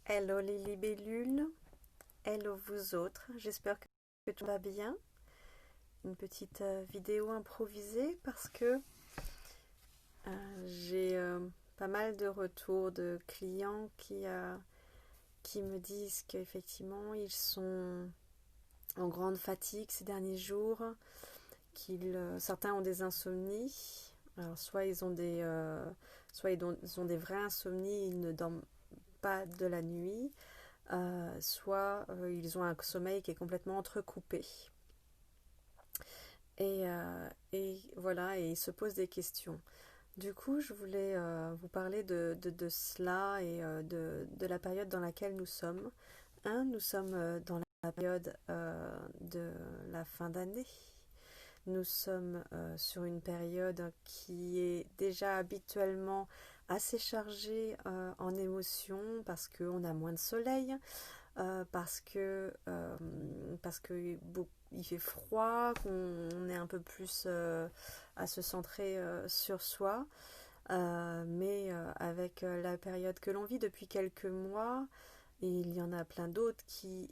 Hello les libellules, hello vous autres, j'espère que tout va bien. Une petite vidéo improvisée parce que j'ai pas mal de retours de clients qui me disent qu'effectivement ils sont en grande fatigue ces derniers jours, certains ont des insomnies. Alors soit ils ont des vraies insomnies, ils ne dorment pas de la nuit, soit ils ont un sommeil qui est complètement entrecoupé. Et voilà, et ils se posent des questions. Du coup, je voulais vous parler de cela et de la période dans laquelle nous sommes. Nous sommes dans la période de la fin d'année. Nous sommes sur une période qui est déjà habituellement assez chargée en émotions parce qu'on a moins de soleil, parce que il fait froid, qu'on est un peu plus à se centrer sur soi. Mais avec la période que l'on vit depuis quelques mois, et il y en a plein d'autres qui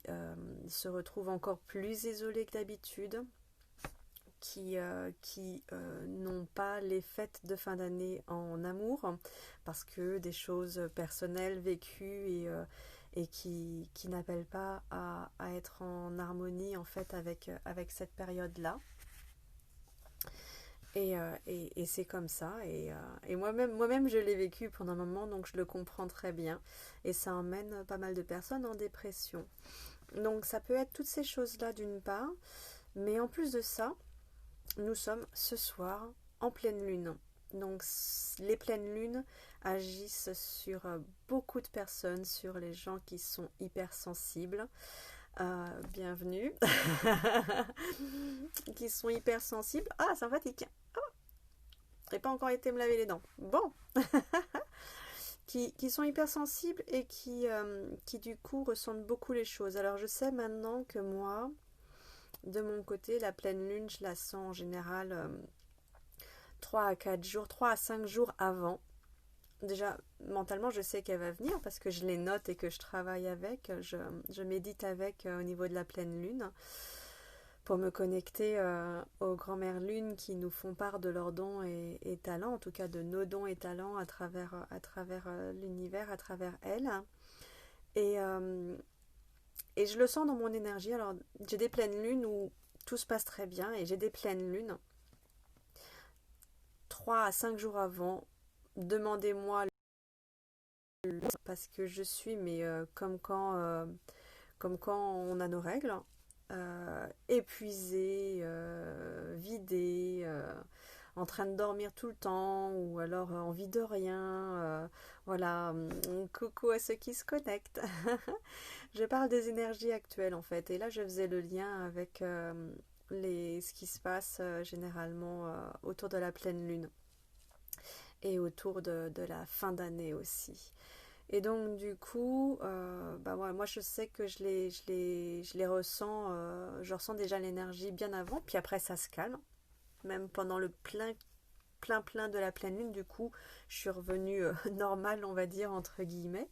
se retrouvent encore plus isolés que d'habitude, qui n'ont pas les fêtes de fin d'année en amour, parce que des choses personnelles vécues et qui n'appellent pas à être en harmonie en fait avec cette période-là. Et c'est comme ça. Et moi-même, je l'ai vécu pendant un moment, donc je le comprends très bien. Et ça emmène pas mal de personnes en dépression. Donc ça peut être toutes ces choses-là d'une part, mais en plus de ça, nous sommes ce soir en pleine lune. Donc les pleines lunes agissent sur beaucoup de personnes, sur les gens qui sont hypersensibles. Bienvenue. Qui sont hypersensibles. Ah, sympathique. J'ai pas encore été me laver les dents. Bon. Qui sont hypersensibles et qui du coup ressentent beaucoup les choses. Alors je sais maintenant que moi, de mon côté, la pleine lune, je la sens en général 3 à 4 jours, 3 à 5 jours avant. Déjà, mentalement, je sais qu'elle va venir parce que je les note et que je travaille avec. Je médite avec au niveau de la pleine lune pour me connecter aux grand-mères lunes qui nous font part de leurs dons et talents, en tout cas de nos dons et talents à travers l'univers, à travers elles. Et, euh, et je le sens dans mon énergie. Alors, j'ai des pleines lunes où tout se passe très bien et j'ai des pleines lunes 3 à 5 jours avant. Demandez-moi parce que je suis, mais comme quand on a nos règles, épuisée, vidée, en train de dormir tout le temps, ou alors envie de rien. Voilà, coucou à ceux qui se connectent. Je parle des énergies actuelles en fait, et là je faisais le lien avec ce qui se passe généralement autour de la pleine lune et autour de la fin d'année aussi. Et donc du coup, bah ouais, moi je sais que je les ressens, je ressens déjà l'énergie bien avant, puis après ça se calme, même pendant le plein de la pleine lune, du coup je suis revenue normale on va dire entre guillemets,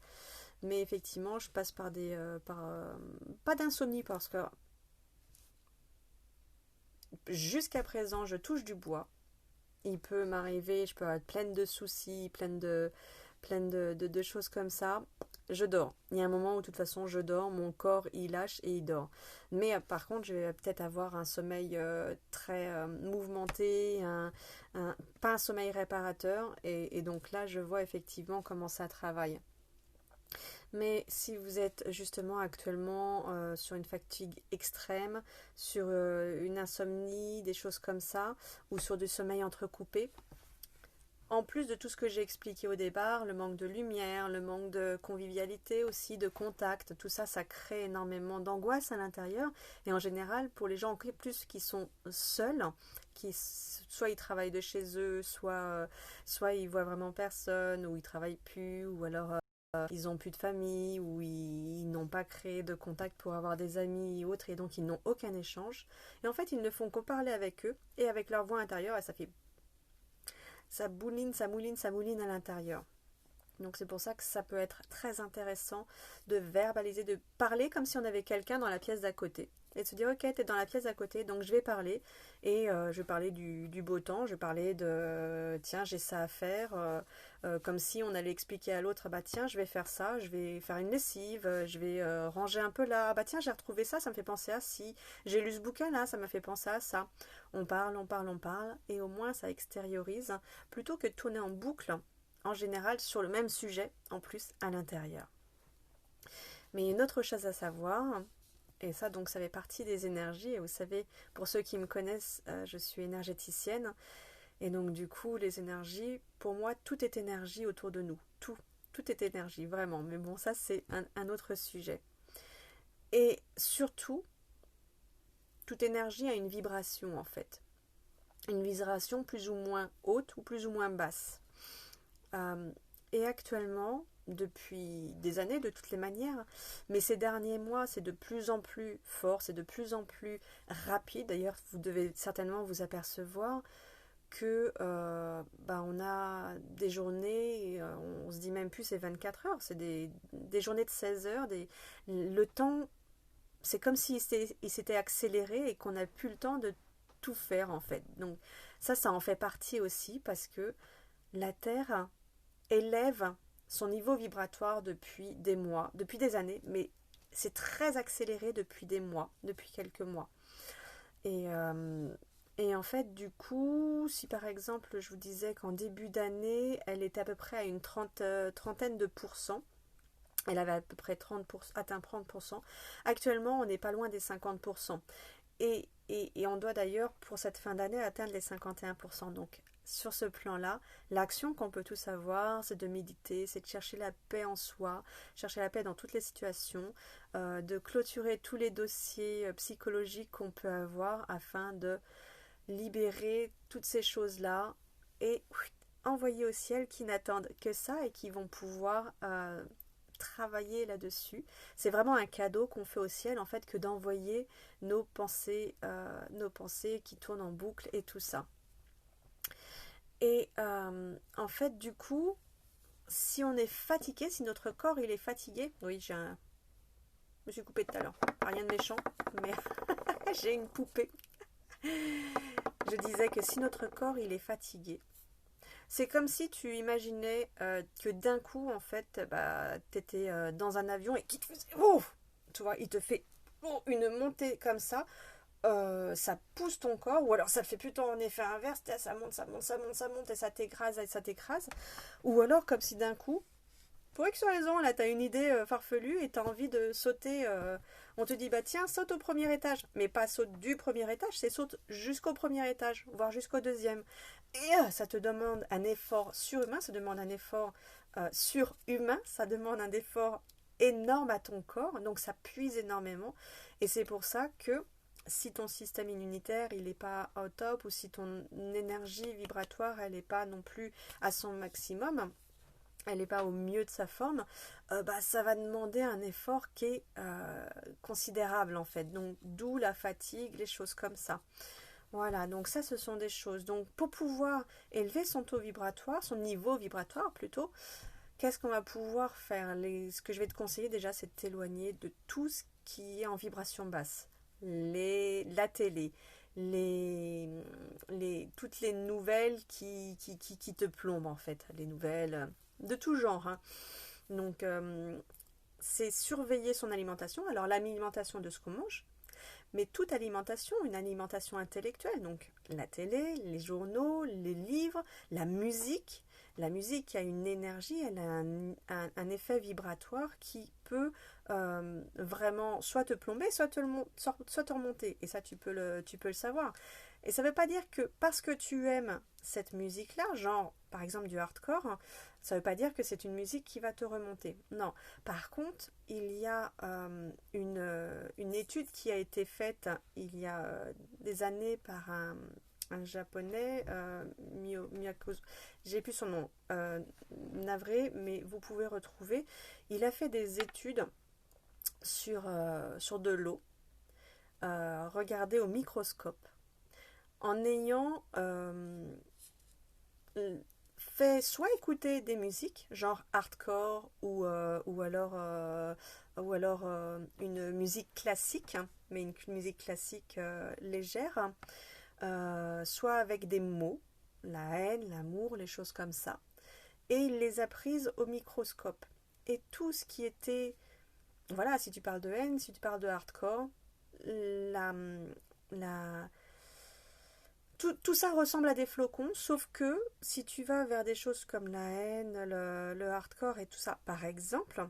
mais effectivement je passe par pas d'insomnie parce que jusqu'à présent je touche du bois, il peut m'arriver, je peux être pleine de soucis, pleine de choses comme ça. Je dors. Il y a un moment où de toute façon je dors, mon corps il lâche et il dort. Mais par contre je vais peut-être avoir un sommeil très mouvementé, pas un sommeil réparateur. Et donc là je vois effectivement comment ça travaille. Mais si vous êtes justement actuellement sur une fatigue extrême, sur une insomnie, des choses comme ça, ou sur du sommeil entrecoupé, en plus de tout ce que j'ai expliqué au départ, le manque de lumière, le manque de convivialité aussi, de contact, tout ça, ça crée énormément d'angoisse à l'intérieur. Et en général, pour les gens en plus qui sont seuls, qui soit ils travaillent de chez eux, soit ils voient vraiment personne, ou ils travaillent plus, ou alors ils n'ont plus de famille, ou ils n'ont pas créé de contact pour avoir des amis et autres, et donc ils n'ont aucun échange. Et en fait, ils ne font que parler avec eux et avec leur voix intérieure, et ça fait ça mouline à l'intérieur. Donc c'est pour ça que ça peut être très intéressant de verbaliser, de parler comme si on avait quelqu'un dans la pièce d'à côté. Et de se dire, ok, t'es dans la pièce d'à côté, donc je vais parler. Et je vais parler du beau temps, je vais parler de, tiens, j'ai ça à faire. Comme si on allait expliquer à l'autre, bah tiens, je vais faire ça, je vais faire une lessive, je vais ranger un peu là. Bah tiens, j'ai retrouvé ça, ça me fait penser à si. J'ai lu ce bouquin là, ça m'a fait penser à ça. On parle, on parle, on parle. Et au moins, ça extériorise. Plutôt que de tourner en boucle, en général sur le même sujet, en plus à l'intérieur. Mais une autre chose à savoir, et ça donc ça fait partie des énergies, et vous savez, pour ceux qui me connaissent, je suis énergéticienne, et donc du coup les énergies, pour moi tout est énergie autour de nous, tout est énergie, vraiment, mais bon ça c'est un autre sujet. Et surtout, toute énergie a une vibration en fait, une vibration plus ou moins haute ou plus ou moins basse. Et actuellement, depuis des années de toutes les manières, mais ces derniers mois, c'est de plus en plus fort, c'est de plus en plus rapide. D'ailleurs, vous devez certainement vous apercevoir que on a des journées, on se dit même plus c'est 24 heures, c'est des journées de 16 heures, le temps, c'est comme s'il s'était accéléré et qu'on n'a plus le temps de tout faire en fait. Donc ça en fait partie aussi parce que la Terre élève son niveau vibratoire depuis des mois, depuis des années, mais c'est très accéléré depuis des mois, depuis quelques mois. Et en fait, du coup, si par exemple, je vous disais qu'en début d'année, elle était à peu près à une trentaine de pourcents, elle avait à peu près atteint 30%. Actuellement, on n'est pas loin des 50%. Et on doit d'ailleurs, pour cette fin d'année, atteindre les 51%. Donc, sur ce plan-là, l'action qu'on peut tous avoir, c'est de méditer, c'est de chercher la paix en soi, chercher la paix dans toutes les situations, de clôturer tous les dossiers psychologiques qu'on peut avoir afin de libérer toutes ces choses-là et envoyer au ciel qui n'attendent que ça et qui vont pouvoir travailler là-dessus. C'est vraiment un cadeau qu'on fait au ciel, en fait, que d'envoyer nos pensées qui tournent en boucle et tout ça. Et en fait, du coup, si on est fatigué, si notre corps il est fatigué, oui, je me suis coupée tout à l'heure, rien de méchant, mais j'ai une poupée. Je disais que si notre corps il est fatigué, c'est comme si tu imaginais que d'un coup, en fait, tu étais dans un avion et qu'il te faisait tu vois, il te fait une montée comme ça. Ça pousse ton corps, ou alors ça fait plutôt en effet inverse, ça monte, ça monte, ça monte, ça monte, et ça t'écrase. Ou alors comme si d'un coup, pour X raison, là, tu as une idée farfelue et tu as envie de sauter. On te dit, bah tiens, saute au premier étage. Mais pas saute du premier étage, c'est saute jusqu'au premier étage, voire jusqu'au deuxième. Et ça te demande un effort surhumain, ça demande un effort surhumain, ça demande un effort énorme à ton corps, donc ça puise énormément. Et c'est pour ça que si ton système immunitaire il n'est pas au top, ou si ton énergie vibratoire elle n'est pas non plus à son maximum, elle n'est pas au mieux de sa forme, ça va demander un effort qui est considérable en fait. Donc d'où la fatigue, les choses comme ça. Voilà, donc ça ce sont des choses. Donc pour pouvoir élever son taux vibratoire, son niveau vibratoire plutôt, qu'est-ce qu'on va pouvoir faire? Ce que je vais te conseiller déjà, c'est de t'éloigner de tout ce qui est en vibration basse. La télé, toutes les nouvelles qui te plombent en fait, les nouvelles de tout genre. Hein. Donc, c'est surveiller son alimentation. Alors, l'alimentation de ce qu'on mange, mais toute alimentation, une alimentation intellectuelle. Donc, la télé, les journaux, les livres, la musique. La musique a une énergie, elle a un effet vibratoire qui peut vraiment soit te plomber, soit te remonter. Et ça, tu peux le savoir. Et ça ne veut pas dire que parce que tu aimes cette musique-là, genre par exemple du hardcore, ça ne veut pas dire que c'est une musique qui va te remonter. Non. Par contre, il y a une étude qui a été faite il y a des années par un japonais, Miyakoso, j'ai plus son nom, navré, mais vous pouvez retrouver. Il a fait des études sur de l'eau, regardez au microscope, en ayant fais soit écouter des musiques, genre hardcore, ou alors une musique classique, hein, mais une musique classique légère, soit avec des mots, la haine, l'amour, les choses comme ça. Et il les a prises au microscope. Et tout ce qui était, voilà, si tu parles de haine, si tu parles de hardcore, la, la, tout ça ressemble à des flocons, sauf que si tu vas vers des choses comme la haine, le hardcore et tout ça, par exemple,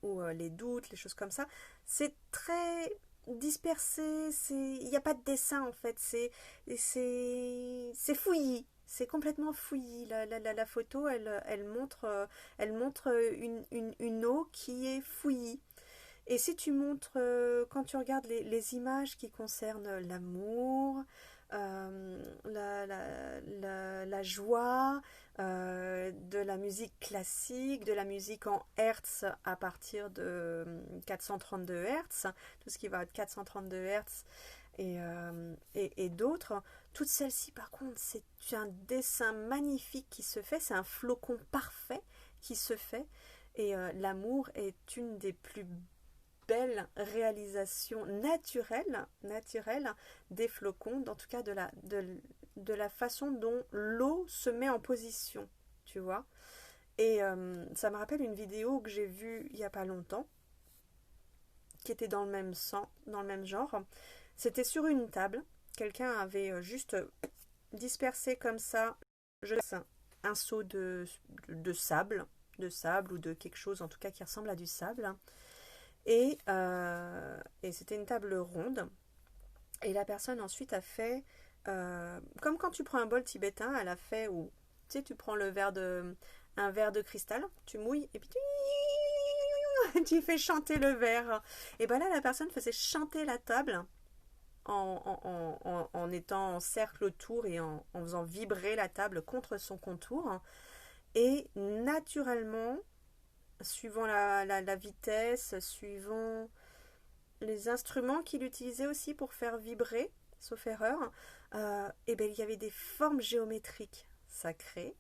ou les doutes, les choses comme ça, c'est très dispersé, il n'y a pas de dessin en fait, c'est fouillis. C'est complètement fouillis. La photo, elle montre une eau qui est fouillie. Et si tu montres, quand tu regardes les images qui concernent l'amour, la joie, de la musique classique, de la musique en Hertz à partir de 432 Hertz, tout ce qui va être 432 Hertz et d'autres, toutes celles-ci par contre, c'est un dessin magnifique qui se fait, c'est un flocon parfait qui se fait, et l'amour est une des plus belle réalisation naturelle des flocons, en tout cas de la façon dont l'eau se met en position, tu vois. Et ça me rappelle une vidéo que j'ai vue il n'y a pas longtemps, qui était dans le même dans le même genre. C'était sur une table, quelqu'un avait juste dispersé comme ça, je laisse un seau de sable, ou de quelque chose en tout cas qui ressemble à du sable. Et c'était une table ronde. Et la personne ensuite a fait, comme quand tu prends un bol tibétain, elle a fait, ou tu sais, tu prends un verre de cristal, tu mouilles, et puis tu fais chanter le verre. Et bien là, la personne faisait chanter la table en étant en cercle autour et en faisant vibrer la table contre son contour. Et naturellement, suivant la vitesse, suivant les instruments qu'il utilisait aussi pour faire vibrer, sauf erreur, et ben, il y avait des formes géométriques sacrées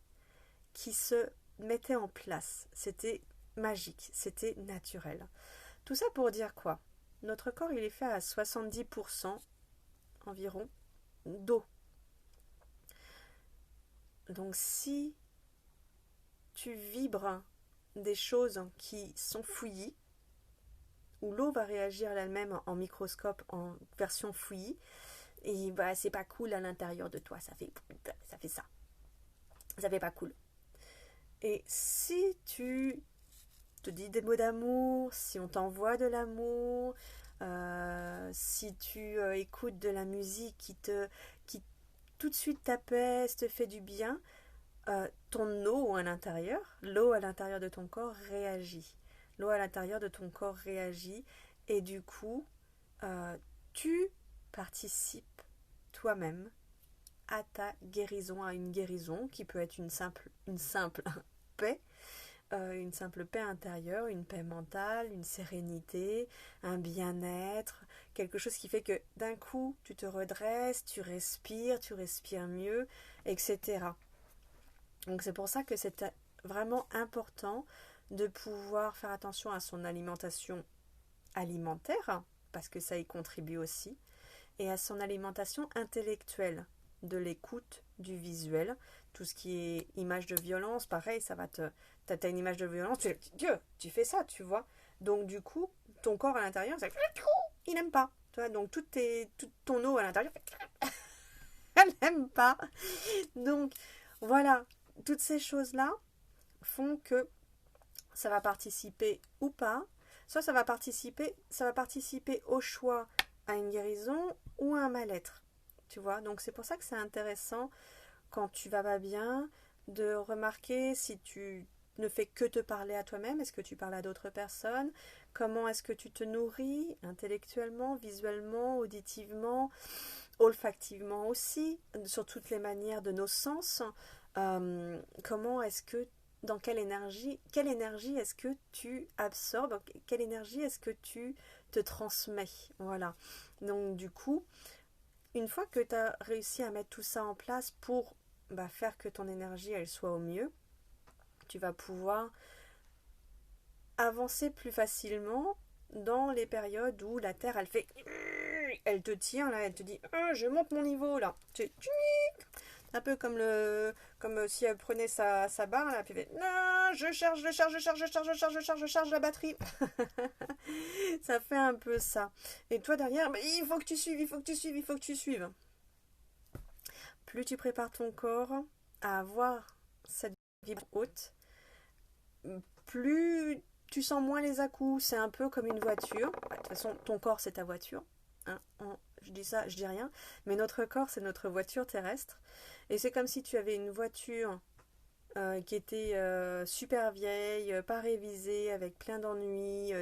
qui se mettaient en place. C'était magique, c'était naturel. Tout ça pour dire quoi? Notre corps, il est fait à 70% environ d'eau. Donc si tu vibres des choses qui sont fouillies, où l'eau va réagir elle-même en microscope en version fouillie, et bah c'est pas cool à l'intérieur de toi, ça fait ça fait pas cool. Et si tu te dis des mots d'amour, si on t'envoie de l'amour, si tu écoutes de la musique qui tout de suite t'apaise, te fait du bien, ton eau à l'intérieur, l'eau à l'intérieur de ton corps réagit. L'eau à l'intérieur de ton corps réagit, et du coup, tu participes toi-même à ta guérison, à une guérison qui peut être une simple paix, une simple paix intérieure, une paix mentale, une sérénité, un bien-être, quelque chose qui fait que d'un coup, tu te redresses, tu respires mieux, etc. Donc c'est pour ça que c'est vraiment important de pouvoir faire attention à son alimentation alimentaire, parce que ça y contribue aussi, et à son alimentation intellectuelle, de l'écoute, du visuel, tout ce qui est image de violence, pareil, ça va t'as une image de violence, tu fais ça, tu vois. Donc du coup, ton corps à l'intérieur, il n'aime pas. Tu vois, donc toute ton eau à l'intérieur, elle n'aime pas. Donc voilà, toutes ces choses-là font que ça va participer ou pas, soit ça va participer au choix à une guérison ou à un mal-être. Tu vois, donc c'est pour ça que c'est intéressant quand tu vas pas bien de remarquer si tu ne fais que te parler à toi-même, est-ce que tu parles à d'autres personnes, comment est-ce que tu te nourris intellectuellement, visuellement, auditivement, olfactivement aussi, sur toutes les manières de nos sens, comment est-ce que dans quelle énergie est-ce que tu absorbes, quelle énergie est-ce que tu te transmets, voilà. Donc du coup, une fois que tu as réussi à mettre tout ça en place pour faire que ton énergie elle soit au mieux. Tu vas pouvoir avancer plus facilement dans les périodes où la Terre elle te tire là, elle te dit je monte mon niveau là. Un peu comme si elle prenait sa barre là, puis elle fait non, je charge la batterie. Ça fait un peu ça. Et toi derrière, il faut que tu suives, il faut que tu suives, il faut que tu suives. Plus tu prépares ton corps à avoir cette vibration haute, plus tu sens moins les à-coups. C'est un peu comme une voiture. De toute façon, ton corps, c'est ta voiture. Hein, je dis ça, je dis rien. Mais notre corps, c'est notre voiture terrestre. Et c'est comme si tu avais une voiture qui était super vieille, pas révisée, avec plein d'ennuis,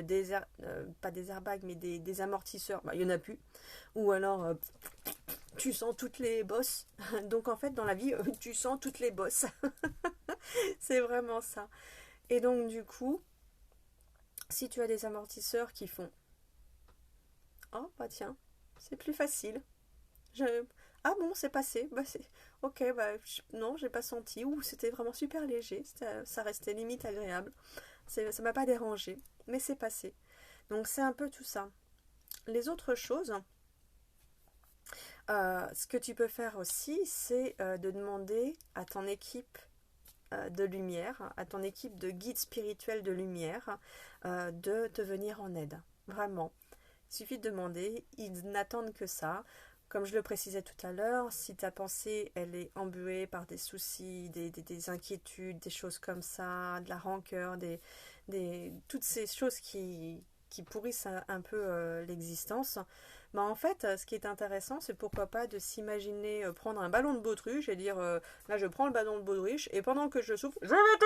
pas des airbags, mais des amortisseurs. Il n'y en a plus. Ou alors, tu sens toutes les bosses. Donc en fait, dans la vie, tu sens toutes les bosses. C'est vraiment ça. Et donc du coup, si tu as des amortisseurs qui font oh bah tiens, c'est plus facile. Je... Ah bon, c'est passé. Ok, non, j'ai pas senti. Ou c'était vraiment super léger. Ça restait limite agréable. Ça m'a pas dérangé. Mais c'est passé. Donc c'est un peu tout ça. Les autres choses, ce que tu peux faire aussi, c'est de demander à ton équipe de lumière, à ton équipe de guides spirituels de lumière, de te venir en aide. Vraiment. Il suffit de demander, ils n'attendent que ça. Comme je le précisais tout à l'heure, si ta pensée elle est embuée par des soucis, des inquiétudes, des choses comme ça, de la rancœur, toutes ces choses qui pourrissent un peu l'existence, en fait, ce qui est intéressant, c'est pourquoi pas de s'imaginer prendre un ballon de baudruche et dire là je prends le ballon de baudruche et pendant que je souffle, je vais te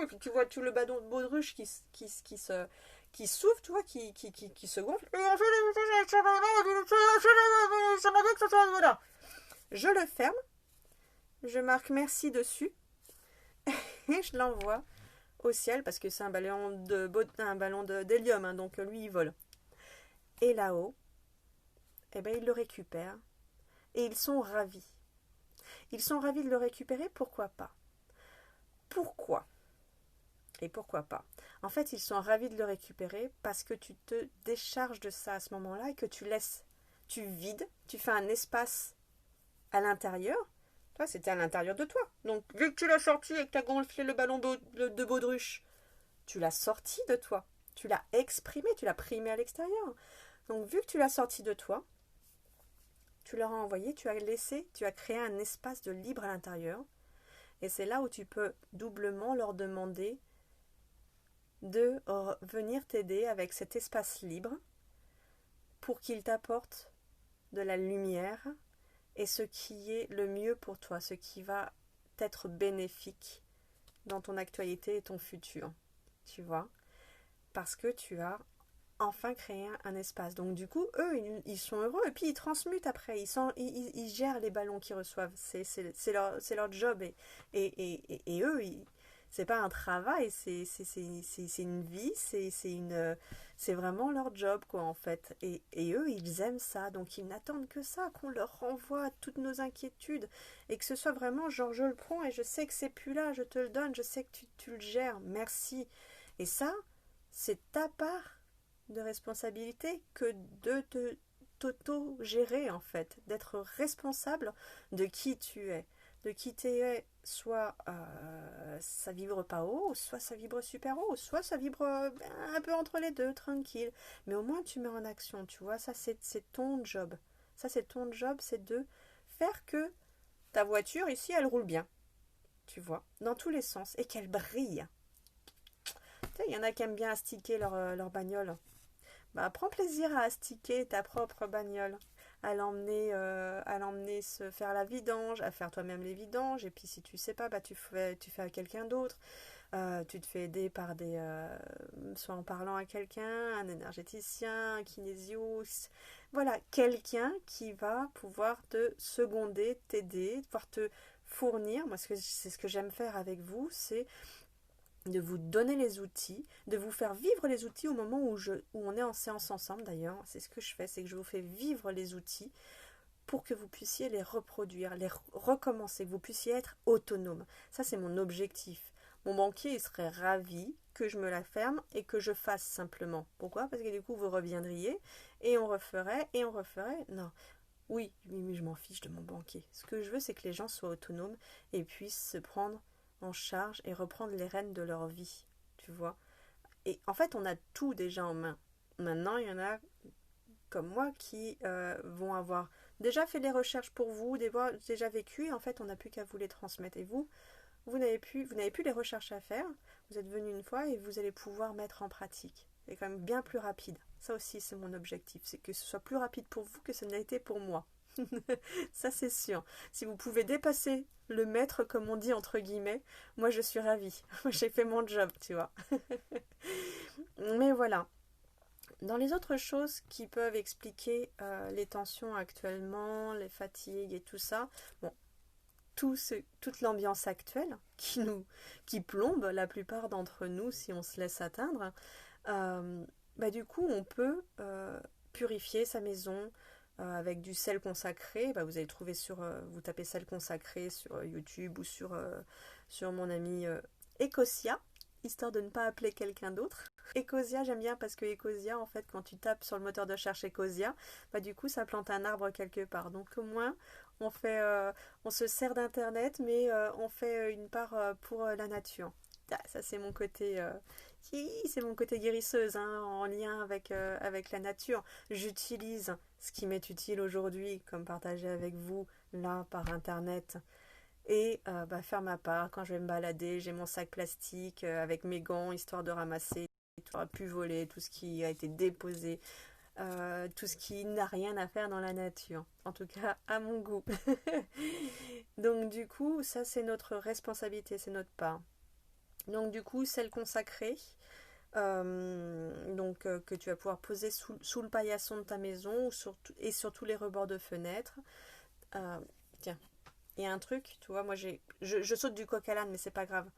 et puis tu vois tout le ballon de baudruche qui s'ouvre, tu vois, qui se gonfle. Et en fait, voilà. Je le ferme, je marque merci dessus et je l'envoie au ciel parce que c'est un ballon d'hélium, hein, donc lui il vole. Et là-haut, ils le récupèrent et ils sont ravis. Ils sont ravis de le récupérer, pourquoi pas? Pourquoi? Et pourquoi pas? En fait, ils sont ravis de le récupérer parce que tu te décharges de ça à ce moment-là et que tu vides, tu fais un espace à l'intérieur. Toi, c'était à l'intérieur de toi. Donc, vu que tu l'as sorti et que tu as gonflé le ballon de baudruche, tu l'as sorti de toi. Tu l'as exprimé, tu l'as primé à l'extérieur. Donc, vu que tu l'as sorti de toi, tu leur as envoyé, tu as créé un espace de libre à l'intérieur. Et c'est là où tu peux doublement leur demander de venir t'aider avec cet espace libre pour qu'ils t'apportent de la lumière et ce qui est le mieux pour toi, ce qui va t'être bénéfique dans ton actualité et ton futur. Tu vois? Parce que tu as enfin créé un espace. Donc du coup, eux, ils sont heureux et puis ils transmutent après. Ils gèrent les ballons qu'ils reçoivent. C'est leur job. Et eux, c'est pas un travail, c'est une vie, c'est vraiment leur job, quoi, en fait. Et eux, ils aiment ça. Donc ils n'attendent que ça, qu'on leur renvoie toutes nos inquiétudes. Et que ce soit vraiment, genre, je le prends et je sais que c'est plus là, je te le donne, je sais que tu le gères. Merci. Et ça, c'est ta part de responsabilité que de t'auto-gérer, en fait, d'être responsable de qui tu es, soit ça vibre pas haut, soit ça vibre super haut, soit ça vibre un peu entre les deux, tranquille, mais au moins tu mets en action, tu vois, ça c'est ton job, c'est de faire que ta voiture ici elle roule bien, tu vois, dans tous les sens, et qu'elle brille. Il y en a qui aiment bien astiquer leur bagnole. Prends plaisir à astiquer ta propre bagnole, à l'emmener se faire la vidange, à faire toi-même les vidanges, et puis si tu sais pas, tu fais à quelqu'un d'autre. Tu te fais aider par soit en parlant à quelqu'un, un énergéticien, un kinésio, voilà, quelqu'un qui va pouvoir te seconder, t'aider, pouvoir te fournir. Moi, c'est ce que j'aime faire avec vous, c'est de vous donner les outils, de vous faire vivre les outils au moment où on est en séance ensemble d'ailleurs. C'est ce que je fais, c'est que je vous fais vivre les outils pour que vous puissiez les reproduire, les recommencer, que vous puissiez être autonome. Ça, c'est mon objectif. Mon banquier, il serait ravi que je me la ferme et que je fasse simplement. Pourquoi? Parce que du coup, vous reviendriez et on referait et on referait. Non. Oui, mais je m'en fiche de mon banquier. Ce que je veux, c'est que les gens soient autonomes et puissent se prendre en charge et reprendre les rênes de leur vie. Tu vois? Et en fait, on a tout déjà en main. Maintenant, il y en a comme moi qui vont avoir déjà fait les recherches pour vous, déjà vécu, et en fait, on n'a plus qu'à vous les transmettre. Et vous n'avez plus les recherches à faire. Vous êtes venu une fois et vous allez pouvoir mettre en pratique. C'est quand même bien plus rapide. Ça aussi, c'est mon objectif. C'est que ce soit plus rapide pour vous que ce n'a été pour moi. Ça, c'est sûr. Si vous pouvez dépasser le maître, comme on dit entre guillemets, moi, je suis ravie. J'ai fait mon job, tu vois. Mais voilà. Dans les autres choses qui peuvent expliquer les tensions actuellement, les fatigues et tout ça, bon, toute l'ambiance actuelle qui plombe la plupart d'entre nous si on se laisse atteindre, du coup on peut purifier sa maison avec du sel consacré. Vous allez trouver vous tapez sel consacré sur YouTube ou sur mon ami Ecosia, histoire de ne pas appeler quelqu'un d'autre. Ecosia, j'aime bien parce que Ecosia, en fait, quand tu tapes sur le moteur de recherche Ecosia, du coup, ça plante un arbre quelque part. Donc, au moins, on se sert d'internet, mais on fait une part pour la nature. Ça, c'est mon côté, c'est mon côté guérisseuse, hein, en lien avec la nature. J'utilise ce qui m'est utile aujourd'hui, comme partager avec vous là par internet. Et faire ma part. Quand je vais me balader, j'ai mon sac plastique avec mes gants, histoire de ramasser tout a pu voler, tout ce qui a été déposé, tout ce qui n'a rien à faire dans la nature. En tout cas, à mon goût. Donc du coup, ça c'est notre responsabilité, c'est notre part. Donc du coup, celle consacrée, que tu vas pouvoir poser sous le paillasson de ta maison et sur tous les rebords de fenêtres. Tiens, il y a un truc, tu vois, moi je saute du coq à l'âne, mais c'est pas grave.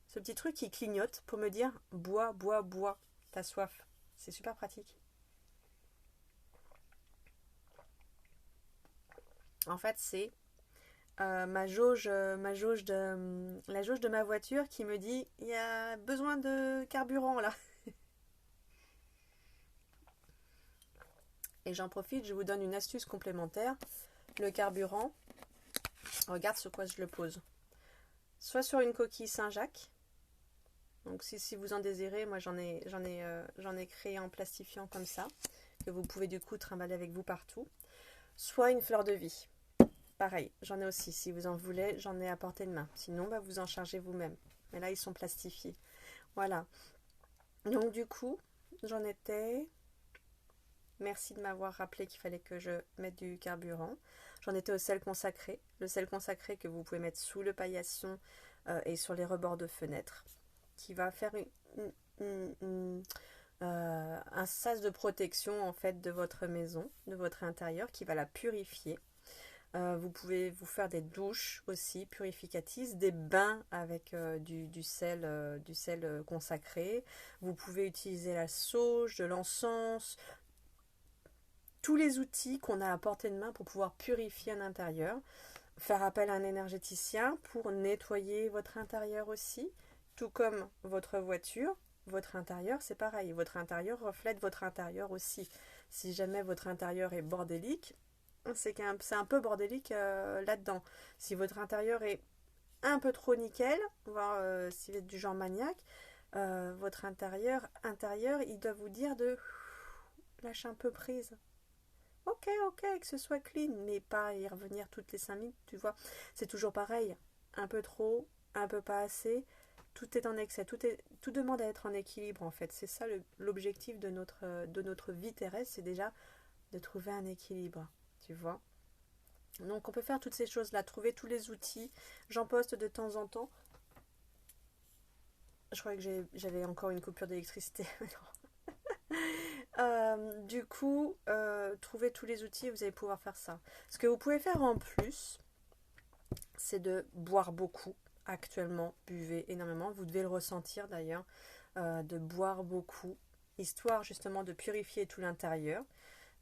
Ce petit truc qui clignote pour me dire bois, bois, bois, t'as soif. C'est super pratique. En fait, c'est la jauge de ma voiture qui me dit il y a besoin de carburant là. Et j'en profite, je vous donne une astuce complémentaire. Le carburant, regarde sur quoi je le pose. Soit sur une coquille Saint-Jacques. Donc si vous en désirez, moi j'en ai créé en plastifiant comme ça, que vous pouvez du coup trimballer avec vous partout. Soit une fleur de vie. Pareil, j'en ai aussi. Si vous en voulez, j'en ai à portée de main. Sinon, vous en chargez vous-même. Mais là, ils sont plastifiés. Voilà. Donc du coup, j'en étais... Merci de m'avoir rappelé qu'il fallait que je mette du carburant. J'en étais au sel consacré. Le sel consacré que vous pouvez mettre sous le paillasson et sur les rebords de fenêtres, qui va faire un sas de protection en fait de votre maison, de votre intérieur, qui va la purifier. Vous pouvez vous faire des douches aussi purificatrices, des bains avec du sel consacré. Vous pouvez utiliser la sauge, de l'encens, tous les outils qu'on a à portée de main pour pouvoir purifier un intérieur. Faire appel à un énergéticien pour nettoyer votre intérieur aussi, tout comme votre voiture. Votre intérieur, c'est pareil. Votre intérieur reflète votre intérieur aussi. Si jamais votre intérieur est bordélique, c'est un peu bordélique là-dedans. Si votre intérieur est un peu trop nickel, voire si vous êtes du genre maniaque, votre intérieur, il doit vous dire de lâcher un peu prise. Ok, que ce soit clean, mais pas y revenir toutes les 5 minutes, tu vois. C'est toujours pareil. Un peu trop, un peu pas assez. Tout est en excès. Tout demande à être en équilibre, en fait. C'est ça l'objectif de notre vie terrestre, c'est déjà de trouver un équilibre, tu vois. Donc on peut faire toutes ces choses-là, trouver tous les outils. J'en poste de temps en temps. Je croyais que j'avais encore une coupure d'électricité. Du coup, trouvez tous les outils et vous allez pouvoir faire ça. Ce que vous pouvez faire en plus, c'est de boire beaucoup. Actuellement, buvez énormément. Vous devez le ressentir d'ailleurs, de boire beaucoup, histoire justement de purifier tout l'intérieur.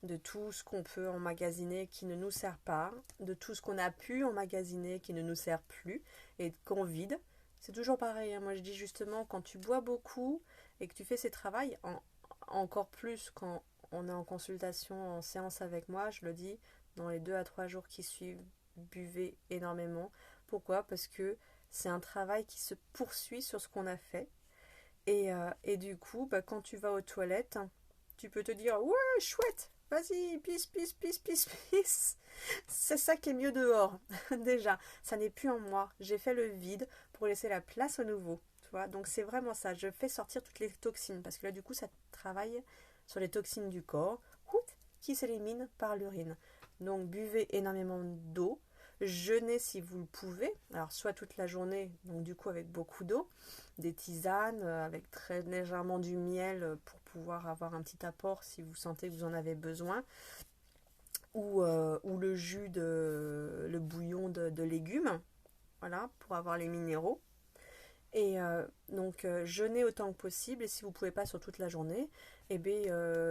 de tout ce qu'on peut emmagasiner qui ne nous sert pas, de tout ce qu'on a pu emmagasiner qui ne nous sert plus et qu'on vide. C'est toujours pareil, hein. Moi je dis justement, quand tu bois beaucoup et que tu fais ces travails, encore plus quand on est en consultation, en séance avec moi, je le dis, dans les 2 à 3 jours qui suivent, buvez énormément. Pourquoi? Parce que c'est un travail qui se poursuit sur ce qu'on a fait. Et du coup, bah, quand tu vas aux toilettes, tu peux te dire ouais, chouette, vas-y, pisse, pisse, pisse, pisse, pisse. C'est ça qui est mieux dehors. Déjà, ça n'est plus en moi. J'ai fait le vide pour laisser la place au nouveau. Tu vois, donc c'est vraiment ça. Je fais sortir toutes les toxines parce que là, du coup, ça travaille sur les toxines du corps qui s'éliminent par l'urine. Donc, buvez énormément d'eau. Jeûnez si vous le pouvez. Alors, soit toute la journée, donc du coup, avec beaucoup d'eau, des tisanes, avec très légèrement du miel pour pouvoir avoir un petit apport si vous sentez que vous en avez besoin, ou le jus le bouillon de légumes, voilà, pour avoir les minéraux. Donc jeûnez autant que possible, et si vous ne pouvez pas sur toute la journée,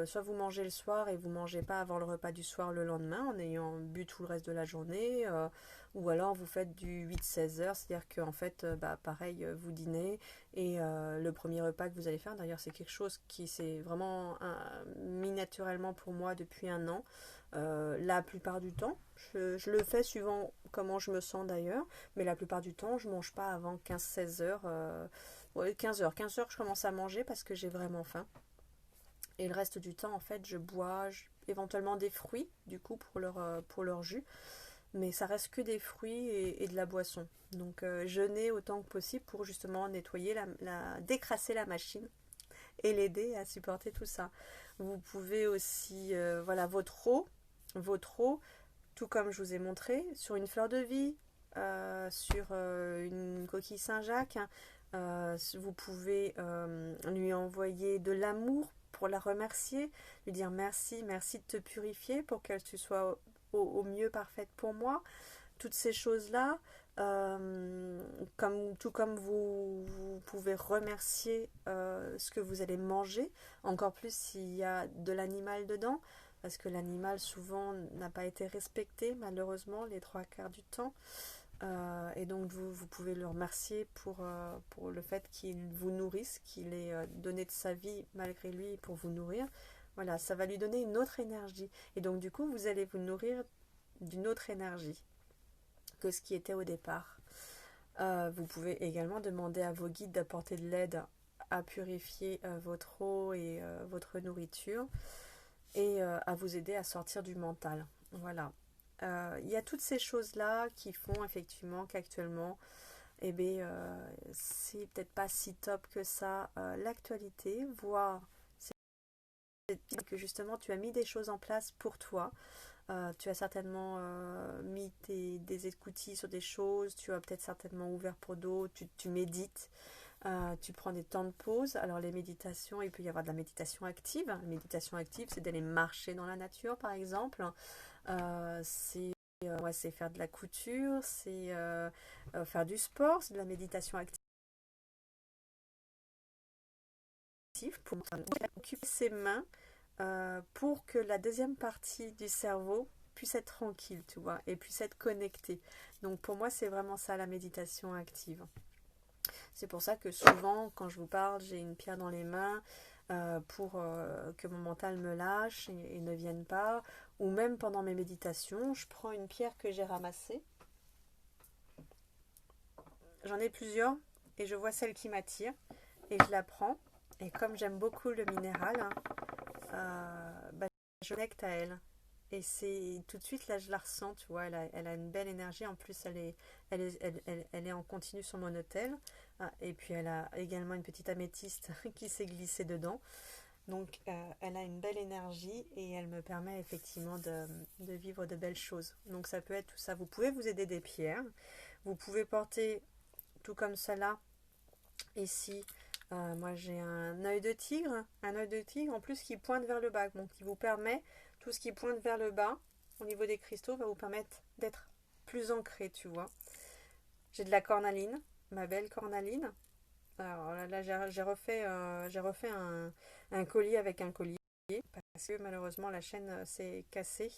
soit vous mangez le soir et vous ne mangez pas avant le repas du soir le lendemain en ayant bu tout le reste de la journée, ou alors vous faites du 8-16 heures, c'est-à-dire qu'en fait, pareil, vous dînez, et le premier repas que vous allez faire, d'ailleurs c'est quelque chose qui s'est vraiment mis naturellement pour moi depuis un an. La plupart du temps, je le fais suivant comment je me sens d'ailleurs, mais la plupart du temps, je mange pas avant 15-16 heures. Ouais, 15 heures. 15 heures, je commence à manger parce que j'ai vraiment faim. Et le reste du temps, en fait, je bois éventuellement des fruits, du coup, pour leur jus. Mais ça reste que des fruits et de la boisson. Donc, jeûner autant que possible pour justement nettoyer, décrasser la machine et l'aider à supporter tout ça. Vous pouvez aussi, voilà, votre eau, tout comme je vous ai montré, sur une fleur de vie, sur une coquille Saint-Jacques. Vous pouvez lui envoyer de l'amour pour la remercier, lui dire merci, merci de te purifier pour que tu sois au mieux parfaite pour moi. Toutes ces choses-là, tout comme vous pouvez remercier ce que vous allez manger, encore plus s'il y a de l'animal dedans, parce que l'animal souvent n'a pas été respecté malheureusement les 3 quarts du temps. Et donc vous pouvez le remercier pour le fait qu'il vous nourrisse, qu'il ait donné de sa vie malgré lui pour vous nourrir. Voilà, ça va lui donner une autre énergie. Et donc du coup, vous allez vous nourrir d'une autre énergie que ce qui était au départ. Vous pouvez également demander à vos guides d'apporter de l'aide à purifier votre eau et votre nourriture, et à vous aider à sortir du mental. Voilà. Il y a toutes ces choses-là qui font effectivement qu'actuellement, c'est peut-être pas si top que ça l'actualité, voire c'est que justement tu as mis des choses en place pour toi. Tu as certainement mis des écoutilles sur des choses, tu as peut-être certainement ouvert pour d'autres, tu médites, tu prends des temps de pause. Alors les méditations, il peut y avoir de la méditation active. La méditation active, c'est d'aller marcher dans la nature par exemple. C'est faire de la couture, c'est faire du sport, c'est de la méditation active pour occuper ses mains pour que la deuxième partie du cerveau puisse être tranquille, tu vois, et puisse être connectée. Donc pour moi, c'est vraiment ça la méditation active. C'est pour ça que souvent, quand je vous parle, j'ai une pierre dans les mains pour que mon mental me lâche et ne vienne pas. Ou même pendant mes méditations, je prends une pierre que j'ai ramassée. J'en ai plusieurs et je vois celle qui m'attire et je la prends. Et comme j'aime beaucoup le minéral, je connecte à elle. Et c'est tout de suite, là, je la ressens, tu vois, elle a une belle énergie. En plus, elle est en continu sur mon autel. Et puis, elle a également une petite améthyste qui s'est glissée dedans. Donc, elle a une belle énergie et elle me permet effectivement de vivre de belles choses. Donc, ça peut être tout ça. Vous pouvez vous aider des pierres. Vous pouvez porter, tout comme cela, ici, moi j'ai un œil de tigre en plus qui pointe vers le bas, donc qui vous permet, tout ce qui pointe vers le bas au niveau des cristaux va vous permettre d'être plus ancré, tu vois. J'ai de la cornaline, ma belle cornaline. Alors là j'ai refait un collier avec un collier parce que malheureusement la chaîne s'est cassée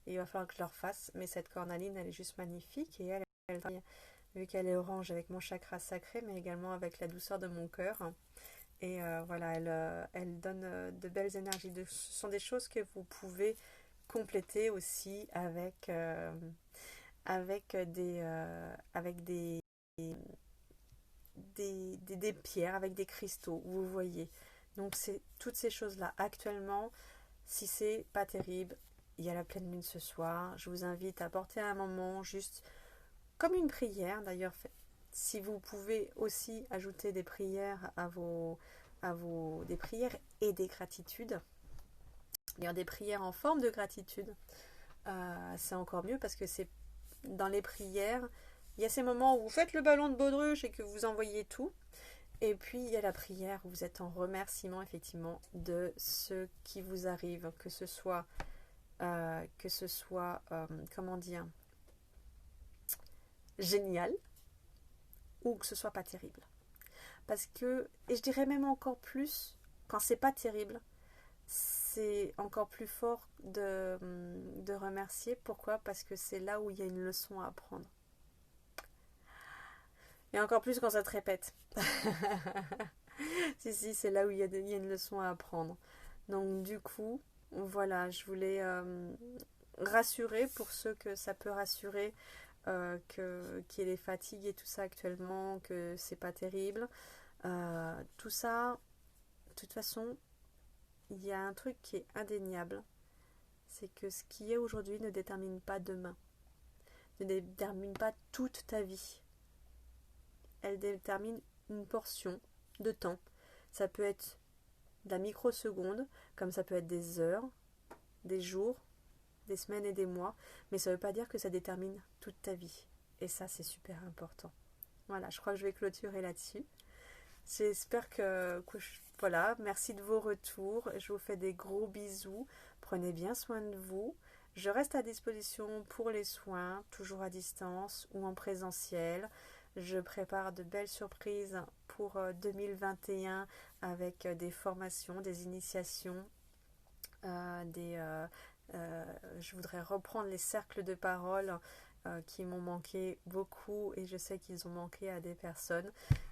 et il va falloir que je leur fasse. Mais cette cornaline, elle est juste magnifique et elle vu qu'elle est orange avec mon chakra sacré, mais également avec la douceur de mon cœur. Et voilà, elle donne de belles énergies. Ce sont des choses que vous pouvez compléter aussi avec des pierres, avec des cristaux, vous voyez. Donc c'est toutes ces choses-là. Actuellement, si c'est pas terrible, il y a la pleine lune ce soir. Je vous invite à porter un moment juste comme une prière. D'ailleurs, si vous pouvez aussi ajouter des prières des prières et des gratitudes. D'ailleurs, des prières en forme de gratitude, c'est encore mieux parce que c'est dans les prières, il y a ces moments où vous faites le ballon de baudruche et que vous envoyez tout. Et puis il y a la prière où vous êtes en remerciement effectivement de ce qui vous arrive, que ce soit comment dire, génial ou que ce soit pas terrible. Parce que, et je dirais même encore plus, quand c'est pas terrible, c'est encore plus fort de remercier. Pourquoi? Parce que c'est là où il y a une leçon à apprendre. Et encore plus quand ça te répète. Si, c'est là où il y a une leçon à apprendre. Donc du coup, voilà, je voulais rassurer pour ceux que ça peut rassurer, qu'il y ait des fatigues et tout ça actuellement, que c'est pas terrible. Tout ça, de toute façon, il y a un truc qui est indéniable, c'est que ce qui est aujourd'hui ne détermine pas demain, ne détermine pas toute ta vie. Elle détermine une portion de temps. Ça peut être de la microseconde, comme ça peut être des heures, des jours, des semaines et des mois, mais ça ne veut pas dire que ça détermine toute ta vie. Et ça, c'est super important. Voilà, je crois que je vais clôturer là-dessus. J'espère voilà, merci de vos retours. Je vous fais des gros bisous. Prenez bien soin de vous. Je reste à disposition pour les soins, toujours à distance ou en présentiel. Je prépare de belles surprises pour 2021 avec des formations, des initiations, je voudrais reprendre les cercles de parole qui m'ont manqué beaucoup et je sais qu'ils ont manqué à des personnes.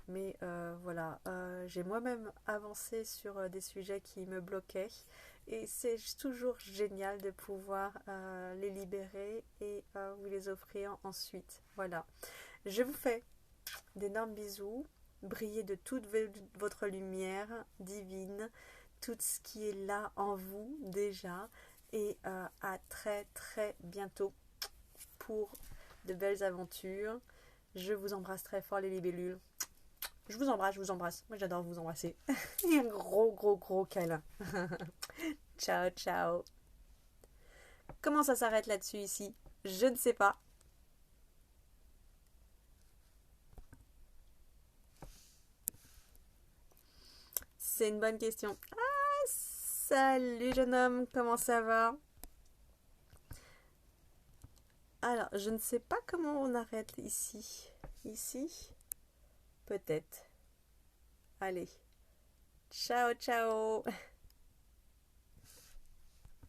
Mais voilà, j'ai moi-même avancé sur des sujets qui me bloquaient et c'est toujours génial de pouvoir les libérer et vous les offrir ensuite. Voilà, je vous fais d'énormes bisous, brillez de toute votre lumière divine, tout ce qui est là en vous déjà et à très très bientôt pour de belles aventures. Je vous embrasse très fort les libellules. Je vous embrasse. Moi j'adore vous embrasser. Et un gros gros gros câlin. Ciao ciao. Comment ça s'arrête là-dessus ici? Je ne sais pas. C'est une bonne question. Ah, salut jeune homme, comment ça va? Alors, je ne sais pas comment on arrête ici. Ici? Peut-être. Allez. Ciao, ciao.